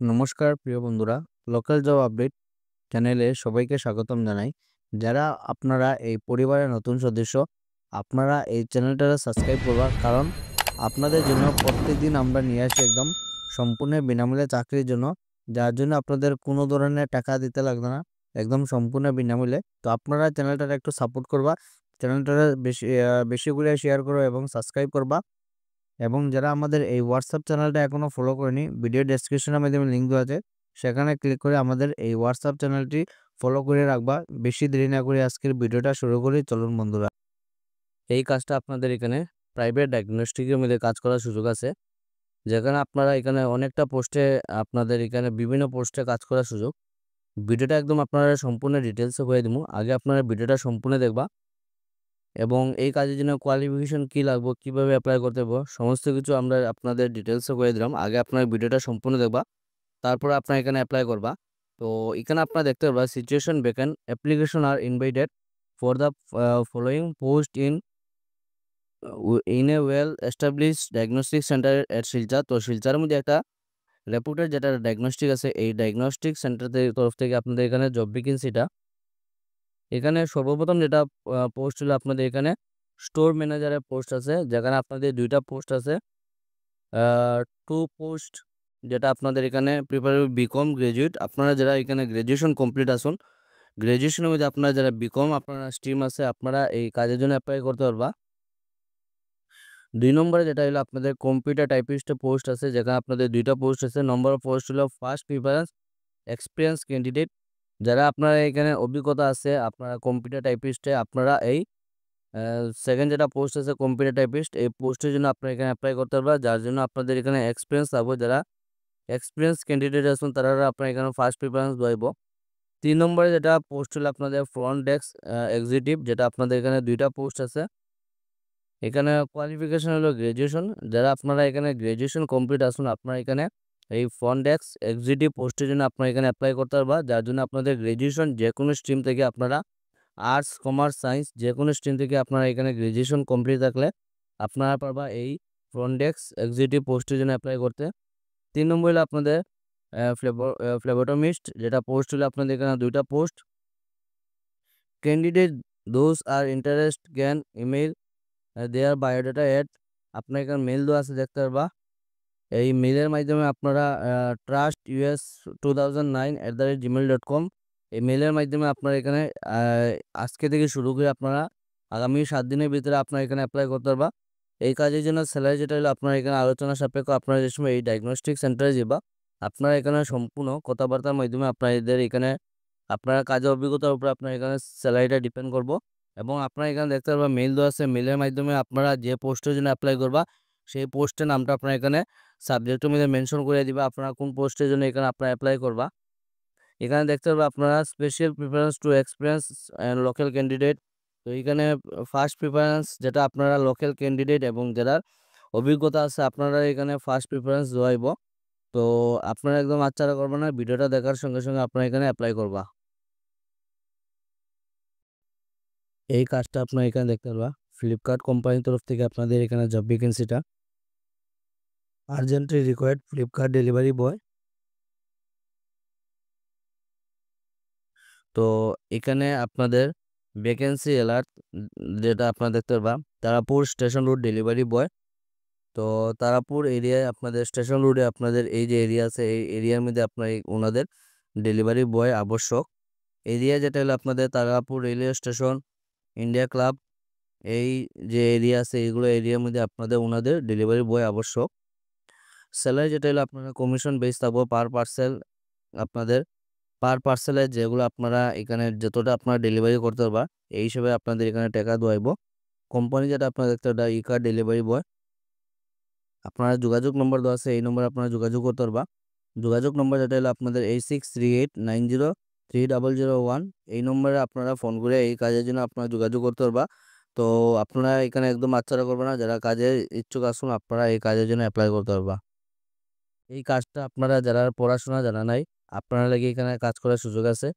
নমস্কার প্রিয় বন্ধুরা, লোকাল জব আপডেট চ্যানেলে সবাইকে স্বাগতম জানাই। যারা আপনারা এই পরিবারের নতুন সদস্য, আপনারা এই চ্যানেলটা সাবস্ক্রাইব করবা, কারণ আপনাদের জন্য প্রত্যেকদিন আমরা নিয়ে আসি একদম সম্পূর্ণ বিনামূল্যে চাকরির জন্য, যার জন্য আপনাদের কোনো ধরনের টাকা দিতে লাগবে না, একদম সম্পূর্ণ বিনামূল্যে। তো আপনারা চ্যানেলটা একটু সাপোর্ট করবা, চ্যানেলটা বেশি করে শেয়ার করো এবং সাবস্ক্রাইব করবা। এবং যারা আমাদের এই হোয়াটসঅ্যাপ চ্যানেলটা এখনও ফলো করেনি, ভিডিও ডেসক্রিপশনের মাধ্যমে লিঙ্ক দেওয়া আছে, সেখানে ক্লিক করে আমাদের এই হোয়াটসঅ্যাপ চ্যানেলটি ফলো করে রাখবা। বেশি দেরি না করে আজকের ভিডিওটা শুরু করি, চলুন বন্ধুরা। এই কাজটা আপনাদের এখানে প্রাইভেট ডায়াগনস্টিকের মধ্যে কাজ করার সুযোগ আছে, যেখানে আপনারা এখানে অনেকটা পোস্টে, আপনাদের এখানে বিভিন্ন পোস্টে কাজ করার সুযোগ। ভিডিওটা একদম আপনারা সম্পূর্ণ ডিটেলসে হয়ে দিব, আগে আপনারা ভিডিওটা সম্পূর্ণ দেখবা এবং এই কাজের জন্য কোয়ালিফিকেশন কি লাগবে, কিভাবে অ্যাপ্লাই করতে হবে, সমস্ত কিছু আমরা আপনাদের ডিটেলসে করে দিলাম। আগে আপনার ভিডিওটা সম্পূর্ণ দেখবা, তারপর আপনার এখানে অ্যাপ্লাই করবা। তো এখানে আপনারা দেখতে পারবা situation vacant, application are invited for the following post in a well establish diagnostic centre at Silchar. তো শিলচরের মধ্যে একটা রেপুটেড যেটা ডায়াগনস্টিক আছে, এই ডায়াগনস্টিক সেন্টার তরফ থেকে আপনাদের এখানে জব ভ্যাকেন্সিটা, এখানে সর্বপ্রথম যেটা পোস্ট হলো আপনাদের এখানে স্টোর ম্যানেজারের পোস্ট আছে, যেখানে আপনাদের দুইটা পোস্ট আছে, টু পোস্ট। যেটা আপনাদের এখানে প্রিপারেবল বিকম গ্রাজুয়েট, আপনারা যারা এখানে গ্রাজুয়েশন কমপ্লিট আসুন, গ্রাজুয়েশনের মধ্যে আপনারা যারা বিকম আপনারা স্ট্রিম আছে, আপনারা এই কাজের জন্য অ্যাপ্লাই করতে পারবা। 2 নম্বরে যেটা হলো আপনাদের কম্পিউটার টাইপিস্টের পোস্ট আছে, যেখানে আপনাদের দুইটা পোস্ট আছে। নম্বর পোস্ট হলো ফার্স্ট প্রিফারেন্স এক্সপিরিয়েন্স ক্যান্ডিডেট, যারা আপনারা এখানে অভিজ্ঞতা আছে আপনারা কম্পিউটার টাইপিস্টে, আপনারা এই সেকেন্ড যেটা পোস্ট আছে কম্পিউটার টাইপিস্ট, এই পোস্টের জন্য আপনারা এখানে অ্যাপ্লাই করতে পারবা, যার জন্য আপনাদের এখানে এক্সপিরিয়েন্স থাকবে। যারা এক্সপিরিয়েন্স ক্যান্ডিডেট আছেন তারা আপনার এখানে ফার্স্ট প্রিফারেন্স দেব। 3 নম্বরে যেটা পোস্ট হলো আপনাদের ফ্রন্ট ডেস্ক এক্সিকিউটিভ, যেটা আপনাদের এখানে দুইটা পোস্ট আছে। এখানে কোয়ালিফিকেশন হলো গ্রাজুয়েশন, যারা আপনারা এখানে গ্রাজুয়েশন কমপ্লিট আসুন, আপনারা এখানে এই ফ্রন্ট ডেস্ক এক্সিকিউটিভ পোস্টের জন্য আপনারা এখানে অ্যাপ্লাই করতে পারবা, যার জন্য আপনাদের গ্রাজুয়েশন যে কোনো স্ট্রিম থেকে, আপনারা আর্টস কমার্স সায়েন্স যে কোনো স্ট্রিম থেকে আপনারা এখানে গ্রাজুয়েশন কমপ্লিট থাকলে আপনারা পারবা এই ফ্রন্ট ডেস্ক এক্সিকিউটিভ পোস্টের জন্য অ্যাপ্লাই করতে। 3 নম্বর হলো আপনাদের ফ্লেবোটমিস্ট, যেটা পোস্ট হলো আপনাদের এখানে দুইটা post. Candidate those are interest can email their biodata at, আপনার এখানে মেল দেওয়া আছে দেখতে পারবা। এই মেলের মাধ্যমে আপনারা trustus2009@gmail.com, এই মেলের মাধ্যমে আপনারা এখানে আজকে থেকে শুরু করে আপনারা আগামী 7 দিনের ভিতরে আপনারা এখানে অ্যাপ্লাই করতে পারবা। এই কাজের জন্য স্যালারি যেটা হলো আপনারা এখানে আলোচনা সাপেক্ষ, আপনারা যে সময় এই ডায়াগনস্টিক সেন্টারে যাবা, আপনারা এখানে সম্পূর্ণ কথাবার্তার মাধ্যমে আপনাদের এখানে আপনারা কাজের অভিজ্ঞতার উপর আপনার এখানে স্যালারিটা ডিপেন্ড করব। এবং আপনারা এখানে দেখতে পারবা মেল দেওয়া আছে, মেলের মাধ্যমে আপনারা যে পোস্টের জন্য অ্যাপ্লাই করবা সেই পোস্টের নামটা আপনার এখানে সাবজেক্টের মধ্যে মেনশন করে দিবা, আপনারা কোন পোস্টের জন্য এখানে আপনারা অ্যাপ্লাই করবা। এখানে দেখতে পারবা আপনারা special preference to experience and local candidate. তো এখানে ফার্স্ট প্রিফারেন্স যেটা আপনারা লোকাল ক্যান্ডিডেট এবং যারা অভিজ্ঞতা আছে আপনারা এখানে ফার্স্ট প্রিফারেন্স দেওয়াইব। তো আপনারা একদম আচ্ছাড়া করবেন না, ভিডিওটা দেখার সঙ্গে সঙ্গে আপনারা এখানে অ্যাপ্লাই করবা। এই কাজটা আপনারা এখানে দেখতে পারবা ফ্লিপকার্ট কোম্পানির তরফ থেকে আপনাদের এখানে জব ভ্যাকেন্সিটা, urgently required Flipkart delivery boy. তো এখানে আপনাদের ভ্যাকেন্সি অ্যালার্ট যেটা আপনারা দেখতে পারবা, Tarapur station road delivery boy. তো তারাপুর এরিয়ায় আপনাদের স্টেশন রোডে আপনাদের এই যে এরিয়া আছে, এই এরিয়ার মধ্যে আপনার ওনাদের ডেলিভারি বয় আবশ্যক। এরিয়া যেটা হলো আপনাদের Tarapur railway station, India club, এই যে এরিয়া আছে এইগুলো এরিয়ার মধ্যে আপনাদের ওনাদের ডেলিভারি বয় আবশ্যক। স্যালারি যেটা হলো আপনারা কমিশন বেস থাকবো পার পার্সেল, আপনাদের পার পার্সেলে যেগুলো আপনারা এখানে যতটা আপনারা ডেলিভারি করতে পারবা এই হিসেবে আপনাদের এখানে টাকা দেওয়াইব। কোম্পানি যেটা আপনারা দেখতে পারবা ই কার ডেলিভারি বয়। আপনারা যোগাযোগ নম্বর দেওয়া আছে, এই নম্বরে আপনারা যোগাযোগ করতে পারবা। যোগাযোগ নম্বর যেটা হলো আপনাদের 8638903001, এই নম্বরে আপনারা ফোন করে এই কাজের জন্য আপনারা যোগাযোগ করতে পারবা। তো আপনারা এখানে একদম আচ্ছাড়া করবে না, যারা কাজের ইচ্ছুক আসুন আপনারা এই কাজের জন্য অ্যাপ্লাই করতে পারবা। এই কাজটা আপনারা যারা পড়াশোনা জানা নাই, আপনারা লাগে এখানে কাজ করার সুযোগ আছে।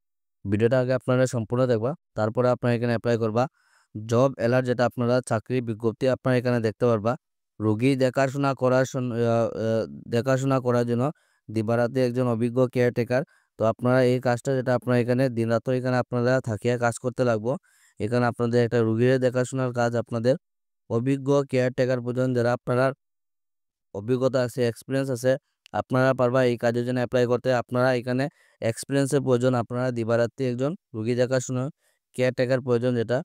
ভিডিওটা আগে আপনারা সম্পূর্ণ দেখবা, তারপরে আপনারা এখানে অ্যাপ্লাই করবা। জব অ্যালার্ট যেটা আপনারা চাকরি বিজ্ঞপ্তি আপনারা এখানে দেখতে পারবা। রোগী দেখাশোনা করার দেখাশোনা করার জন্য দিবারাত্রি একজন অভিজ্ঞ কেয়ারটেকার। তো আপনারা এই কাজটা যেটা আপনারা এখানে দিনরাত্র এখানে আপনারা থাকিয়া কাজ করতে লাগবো। এখানে আপনাদের একটা রুগীর দেখাশোনার কাজ আপনাদের অভিজ্ঞ কেয়ারটেকার প্রয়োজন, যারা আপনারা অভিজ্ঞতা আছে, এক্সপিরিয়েন্স আছে, আপনারা পারবা এই কাজের জন্য অ্যাপ্লাই করতে। আপনারা এখানে এক্সপিরিয়েন্সের প্রয়োজন, আপনারা দিবারাত্রি একজন রুগী দেখাশোনা কেয়ারটেকার প্রয়োজন। যেটা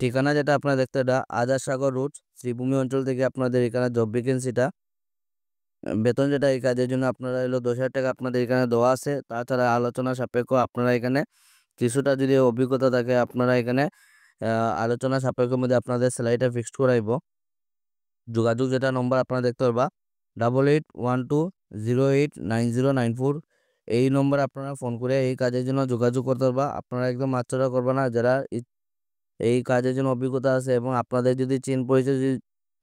ঠিকানা যেটা আপনারা দেখতে, এটা আজাদ সাগর রোড, শ্রীভূমি অঞ্চল থেকে আপনাদের এখানে জব ভ্যাকেন্সিটা। বেতন যেটা এই কাজের জন্য আপনারা হলো 10,000 টাকা আপনাদের এখানে দেওয়া আছে। তাছাড়া আলোচনা সাপেক্ষ আপনারা এখানে কিছুটা যদি অভিজ্ঞতা থাকে, আপনারা এখানে আলোচনা সাপেক্ষের মধ্যে আপনাদের স্যালারিটা ফিক্সড করাইব। যোগাযোগ যেটা নম্বর আপনারা দেখতে পারবা 8812089094, এই নম্বরে আপনারা ফোন করে এই কাজের জন্য যোগাযোগ করতে পারবা। আপনারা একদম আচ্ছাটা করবা না, যারা এই কাজের জন্য অভিজ্ঞতা আছে এবং আপনাদের যদি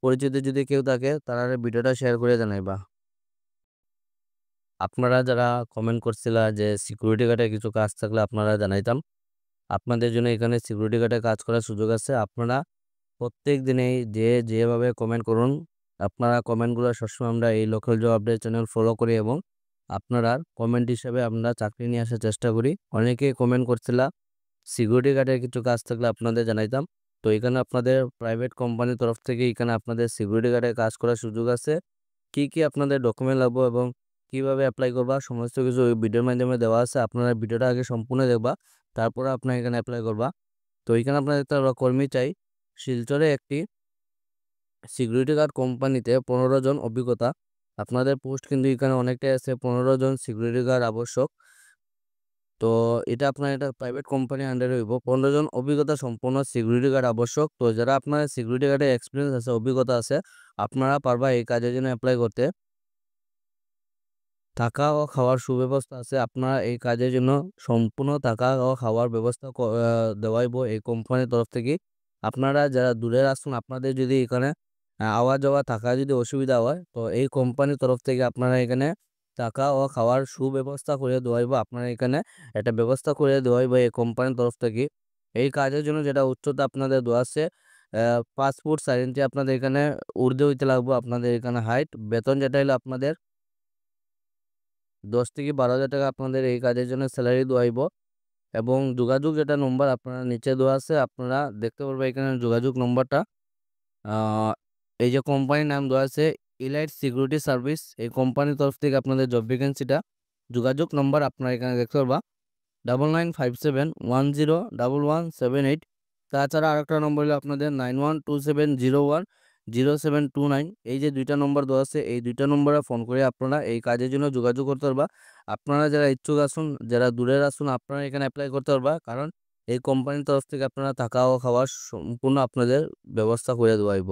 পরিচিত যদি কেউ থাকে, তারা ভিডিওটা শেয়ার করে জানাইবা। আপনারা যারা কমেন্ট করছিলা যে সিকিউরিটি গার্ডের কিছু কাজ থাকলে আপনারা জানাইতাম, আপনাদের জন্য এখানে সিকিউরিটি গার্ডে কাজ করার সুযোগ আছে। আপনারা প্রত্যেক দিনেই যেভাবে কমেন্ট করুন, আপনারা কমেন্টগুলো সবসময় আমরা এই local job update channel follow করি এবং আপনারা কমেন্ট হিসেবে আমরা চাকরি নিয়ে আসার চেষ্টা করি। অনেকেই কমেন্ট করছিলা সিকিউরিটি গার্ডের কিছু কাজ থাকলে আপনাদের জানাইতাম। তো এখানে আপনাদের প্রাইভেট কোম্পানির তরফ থেকে এখানে আপনাদের সিকিউরিটি গার্ডে কাজ করার সুযোগ আছে। কি কি আপনাদের ডকুমেন্ট লাগবে এবং কিভাবে অ্যাপ্লাই করবা, সমস্ত কিছু ওই ভিডিওর মাধ্যমে দেওয়া আছে। আপনারা ভিডিওটা আগে সম্পূর্ণ দেখবা, তারপরে আপনারা এখানে অ্যাপ্লাই করবা। তো এখানে আপনাদের একটা কর্মী চাই। শিলচরে একটি সিকিউরিটি গার্ড কোম্পানিতে 15 জন অভিজ্ঞতা। আপনাদের পোস্ট কিন্তু এখানে অনেকটাই আছে, 15 জন সিকিউরিটি গার্ড আবশ্যক। তো এটা আপনার এটা প্রাইভেট কোম্পানির আন্ডারে হইব। 15 জন অভিজ্ঞতা সম্পন্ন সিকিউরিটি গার্ড আবশ্যক। তো যারা আপনার সিকিউরিটি গার্ডের এক্সপিরিয়েন্স আছে, অভিজ্ঞতা আছে, আপনারা পারবা এই কাজের জন্য অ্যাপ্লাই করতে। থাকা ও খাওয়ার সুব্যবস্থা আছে। আপনারা এই কাজের জন্য সম্পূর্ণ থাকা ও খাওয়ার ব্যবস্থা দেওয়াইব এই কোম্পানির তরফ থেকে। আপনারা যারা দূরে আসুন, আপনাদের যদি এখানে আওয়া যাওয়া থাকা যদি অসুবিধা হয়, তো এই কোম্পানির তরফ থেকে আপনারা এখানে থাকা ও খাওয়ার সুব্যবস্থা করে দেওয়াইব। আপনারা এখানে একটা ব্যবস্থা করে দেওয়াইব এই কোম্পানির তরফ থেকে। এই কাজের জন্য যেটা উচ্চতা আপনাদের দেওয়া আছে 5 ফুট 4 ইঞ্চি আপনাদের এখানে ঊর্ধ্বে হইতে লাগবে আপনাদের এখানে হাইট। বেতন যেটা হলো আপনাদের 10 থেকে 12,000 টাকা আপনাদের এই কাজের জন্য স্যালারি দেওয়াইব। এবং যোগাযোগ যেটা নম্বর আপনারা নিচে দেওয়া আছে, আপনারা দেখতে পারবেন এখানে যোগাযোগ নম্বরটা। এই যে কোম্পানির নাম দেওয়া আছে ইলাইট সিকিউরিটি সার্ভিস, এই কোম্পানির তরফ থেকে আপনাদের জব ভ্যাকেন্সিটা। যোগাযোগ নম্বর আপনারা এখানে দেখতে পারবা 9957101178। তাছাড়া আরেকটা নম্বর হলো আপনাদের 9127010729। এই যে দুইটা নম্বর দেওয়া আছে, এই দুইটা নম্বরে ফোন করে আপনারা এই কাজের জন্য যোগাযোগ করতে পারবা। আপনারা যারা ইচ্ছুক আসুন, যারা দূরের আসুন, আপনারা এখানে অ্যাপ্লাই করতে পারবা। কারণ এই কোম্পানির তরফ থেকে আপনারা থাকা ও খাওয়ার সম্পূর্ণ আপনাদের ব্যবস্থা করে দেওয়াইব।